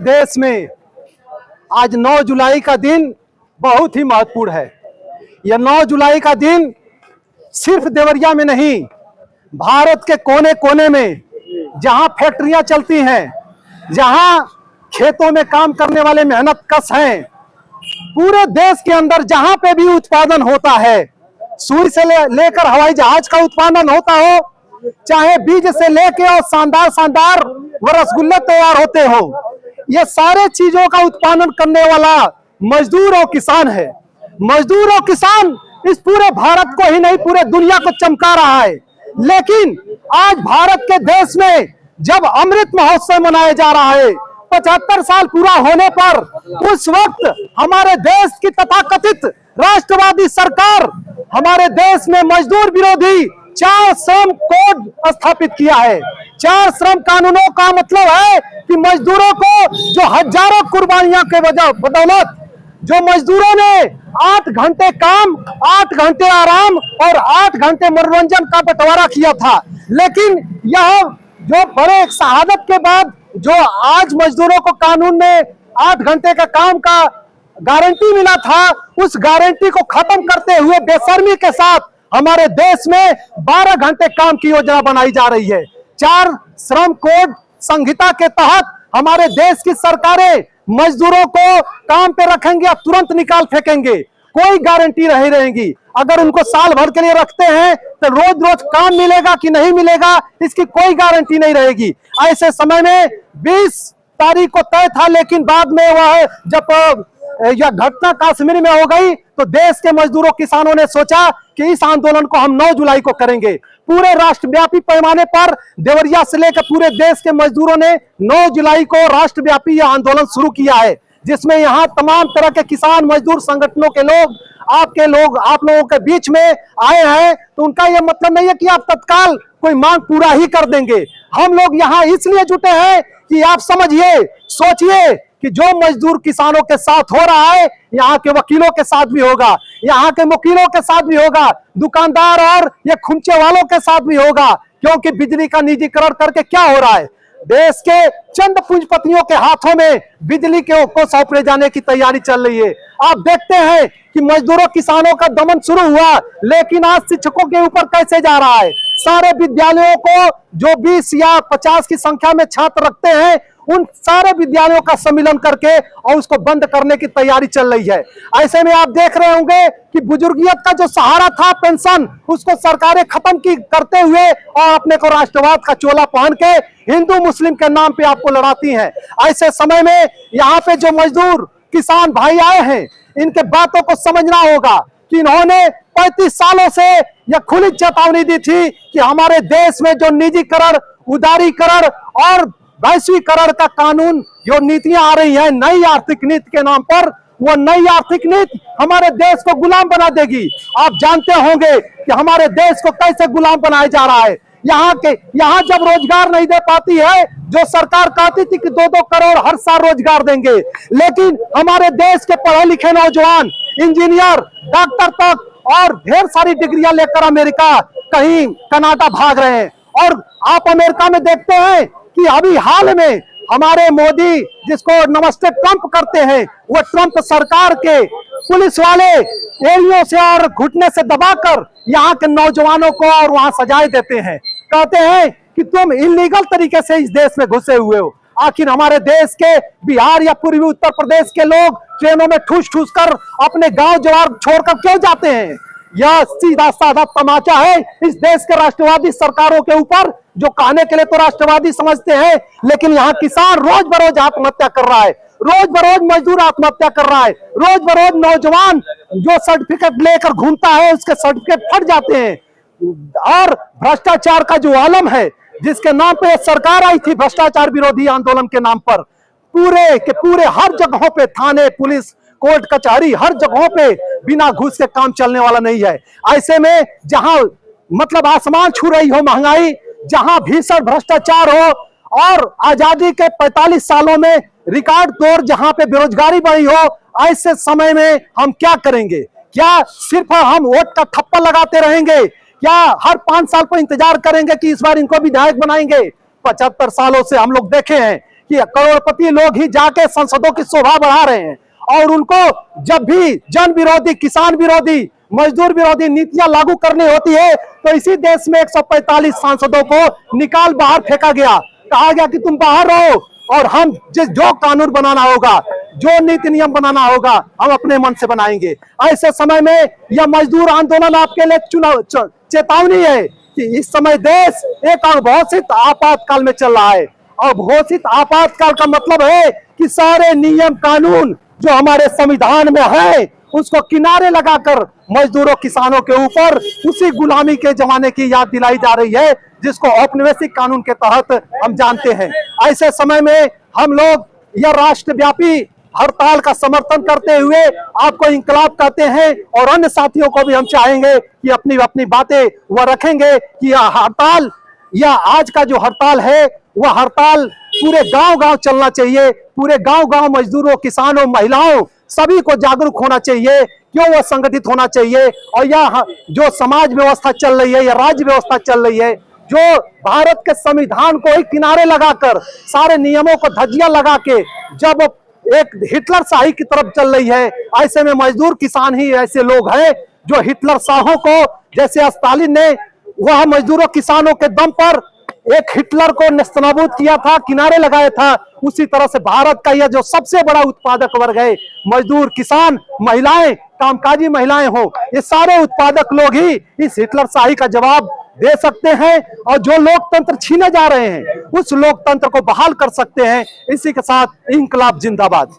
देश में आज 9 जुलाई का दिन बहुत ही महत्वपूर्ण है। यह 9 जुलाई का दिन सिर्फ देवरिया में नहीं, भारत के कोने कोने में जहां फैक्ट्रियां चलती हैं, जहां खेतों में काम करने वाले मेहनत कश हैं, पूरे देश के अंदर जहां पे भी उत्पादन होता है, सुई से लेकर हवाई जहाज का उत्पादन होता हो, चाहे बीज से लेके और शानदार शानदार वो रसगुल्ले तैयार होते हो, ये सारे चीजों का उत्पादन करने वाला मजदूर और किसान है। मजदूर और किसान इस पूरे भारत को ही नहीं, पूरे दुनिया को चमका रहा है। लेकिन आज भारत के देश में जब अमृत महोत्सव मनाया जा रहा है, 75 साल पूरा होने पर, उस वक्त हमारे देश की तथाकथित राष्ट्रवादी सरकार हमारे देश में मजदूर विरोधी 4 श्रम कोड स्थापित किया है। 4 श्रम कानूनों का मतलब है कि मजदूरों को जो हजारों कुर्बानियों के बदौलत जो मजदूरों ने 8 घंटे काम, 8 घंटे आराम और 8 घंटे मनोरंजन का बंटवारा किया था, लेकिन यह जो बड़े शहादत के बाद जो आज मजदूरों को कानून में 8 घंटे का काम का गारंटी मिला था, उस गारंटी को खत्म करते हुए बेशर्मी के साथ हमारे देश में 12 घंटे काम की योजना बनाई जा रही है। 4 श्रम कोड संहिता के तहत हमारे देश की सरकारें मजदूरों को काम पे रखेंगे या तुरंत निकाल फेंकेंगे, कोई गारंटी नहीं रहेगी। अगर उनको साल भर के लिए रखते हैं तो रोज रोज काम मिलेगा कि नहीं मिलेगा, इसकी कोई गारंटी नहीं रहेगी। ऐसे समय में 20 तारीख को तय था, लेकिन बाद में वह जब यह घटना कश्मीर में हो गई तो देश के मजदूरों किसानों ने सोचा कि इस आंदोलन को हम 9 जुलाई को करेंगे। पूरे राष्ट्रव्यापी पैमाने पर देवरिया से लेकर पूरे देश के मजदूरों ने 9 जुलाई को राष्ट्रव्यापी यह आंदोलन शुरू किया है, जिसमें यहाँ तमाम तरह के किसान मजदूर संगठनों के लोग आप लोगों के बीच में आए हैं। तो उनका यह मतलब नहीं है कि आप तत्काल कोई मांग पूरा ही कर देंगे। हम लोग यहाँ इसलिए जुटे हैं कि आप समझिए, सोचिए कि जो मजदूर किसानों के साथ हो रहा है, यहाँ के वकीलों के साथ भी होगा, यहाँ के मुकीलों के साथ भी होगा, दुकानदार और ये खुमचे वालों के साथ भी होगा। क्योंकि बिजली का निजीकरण करके क्या हो रहा है, देश के चंद पूंजीपतियों के हाथों में बिजली को सौंपे जाने की तैयारी चल रही है। आप देखते हैं कि मजदूरों किसानों का दमन शुरू हुआ, लेकिन आज शिक्षकों के ऊपर कैसे जा रहा है। सारे विद्यालयों को जो 20 या 50 की संख्या में छात्र रखते हैं, उन सारे विद्यालयों का सम्मिलन करके और उसको बंद करने की तैयारी चल रही है। ऐसे में आप देख रहे होंगे कि बुजुर्गियत का जो सहारा था पेंशन, उसको सरकारें खत्म की करते हुए और अपने को राष्ट्रवाद का चोला पहन के हिंदू मुस्लिम के नाम पे आपको लड़ाती हैं। ऐसे समय में यहाँ पे जो मजदूर किसान भाई आए हैं, इनके बातों को समझना होगा कि इन्होंने 35 सालों से यह खुली चेतावनी दी थी कि हमारे देश में जो निजीकरण, उदारीकरण और वैश्वीकरण का कानून, जो नीतियां आ रही हैं नई आर्थिक नीति के नाम पर, वो नई आर्थिक नीति हमारे देश को गुलाम बना देगी। आप जानते होंगे कि हमारे देश को कैसे गुलाम बनाया जा रहा है। यहाँ जब रोजगार नहीं दे पाती है, जो सरकार कहती थी कि 2-2 करोड़ हर साल रोजगार देंगे, लेकिन हमारे देश के पढ़े लिखे नौजवान इंजीनियर, डॉक्टर तक और ढेर सारी डिग्रियां लेकर अमेरिका, कहीं कनाडा भाग रहे हैं। और आप अमेरिका में देखते हैं कि अभी हाल में हमारे मोदी, जिसको नमस्ते ट्रंप करते हैं, वो ट्रंप सरकार के पुलिस वाले एड़ियों से और घुटने से दबाकर यहाँ के नौजवानों को और वहां सजाए देते हैं। कहते हैं कि तुम इलीगल तरीके से इस देश में घुसे हुए हो। आखिर हमारे देश के बिहार या पूर्वी उत्तर प्रदेश के लोग ट्रेनों में ठूस ठूस कर अपने गांव जवार छोड़कर क्यों जाते हैं? यह सीधा साधा तमाचा है इस देश के राष्ट्रवादी सरकारों के ऊपर, जो कहने के लिए तो राष्ट्रवादी समझते हैं, लेकिन यहाँ किसान रोज बरोज आत्महत्या कर रहा है, रोज बरोज मजदूर आत्महत्या कर रहा है, रोज बरोज नौजवान जो सर्टिफिकेट लेकर घूमता है, उसके सर्टिफिकेट फट जाते हैं। और भ्रष्टाचार का जो आलम है, जिसके नाम पे सरकार आई थी, भ्रष्टाचार विरोधी आंदोलन के नाम पर, पूरे के पूरे हर जगहों पे थाने, पुलिस, कोर्ट कचहरी, हर जगहों पे बिना घूस के काम चलने वाला नहीं है। ऐसे में जहां मतलब आसमान छू रही हो महंगाई, जहां भीषण भ्रष्टाचार हो और आजादी के 45 सालों में रिकॉर्ड तोड़ जहां पे बेरोजगारी बढ़ी हो, ऐसे समय में हम क्या करेंगे? क्या सिर्फ हम वोट का थप्पा लगाते रहेंगे? क्या हर 5 साल पर इंतजार करेंगे कि इस बार इनको विधायक बनाएंगे? 75 सालों से हम लोग देखे हैं कि करोड़पति लोग ही जाके संसदों की शोभा बढ़ा रहे हैं, और उनको जब भी जन विरोधी, किसान विरोधी, मजदूर विरोधी नीतियां लागू करनी होती है तो इसी देश में 145 सांसदों को निकाल बाहर फेंका गया। कहा गया कि तुम बाहर रहो और हम जो कानून बनाना होगा, जो नीति नियम बनाना होगा, हम अपने मन से बनाएंगे। ऐसे समय में यह मजदूर आंदोलन आपके लिए चेतावनी है कि इस समय देश एक अघोषित आपातकाल में चल रहा है। अघोषित आपातकाल का मतलब है कि सारे नियम कानून जो हमारे संविधान में है उसको किनारे लगाकर मजदूरों, किसानों के ऊपर उसी गुलामी के जमाने की याद दिलाई जा रही है जिसको औपनिवेशिक कानून के तहत हम जानते हैं। ऐसे समय में हम लोग यह राष्ट्रव्यापी हड़ताल का समर्थन करते हुए आपको इंकलाब कहते हैं, और अन्य साथियों को भी हम चाहेंगे कि अपनी अपनी बातें वह रखेंगे कि यह हड़ताल, यह आज का जो हड़ताल है वह हड़ताल पूरे गांव-गांव चलना चाहिए। पूरे गांव-गांव मजदूरों, किसानों, महिलाओं सभी को जागरूक होना चाहिए, क्यों वह संगठित होना चाहिए। और यह जो समाज व्यवस्था चल रही है, यह राज्य व्यवस्था चल रही है, जो भारत के संविधान को ही किनारे लगाकर, सारे नियमों को धज्जियां लगा के जब एक हिटलर शाही की तरफ चल रही है, ऐसे में मजदूर, किसान ही ऐसे लोग हैं जो हिटलर शाहों को, जैसे स्टालिन ने वह मजदूरों, किसानों के दम पर एक हिटलर को नेस्तनाबूद किया था, किनारे लगाया था, उसी तरह से भारत का यह जो सबसे बड़ा उत्पादक वर्ग है, मजदूर, किसान, महिलाएं, कामकाजी महिलाएं हो, ये सारे उत्पादक लोग ही इस हिटलर शाही का जवाब दे सकते हैं और जो लोकतंत्र छीने जा रहे हैं उस लोकतंत्र को बहाल कर सकते हैं। इसी के साथ इंकलाब जिंदाबाद।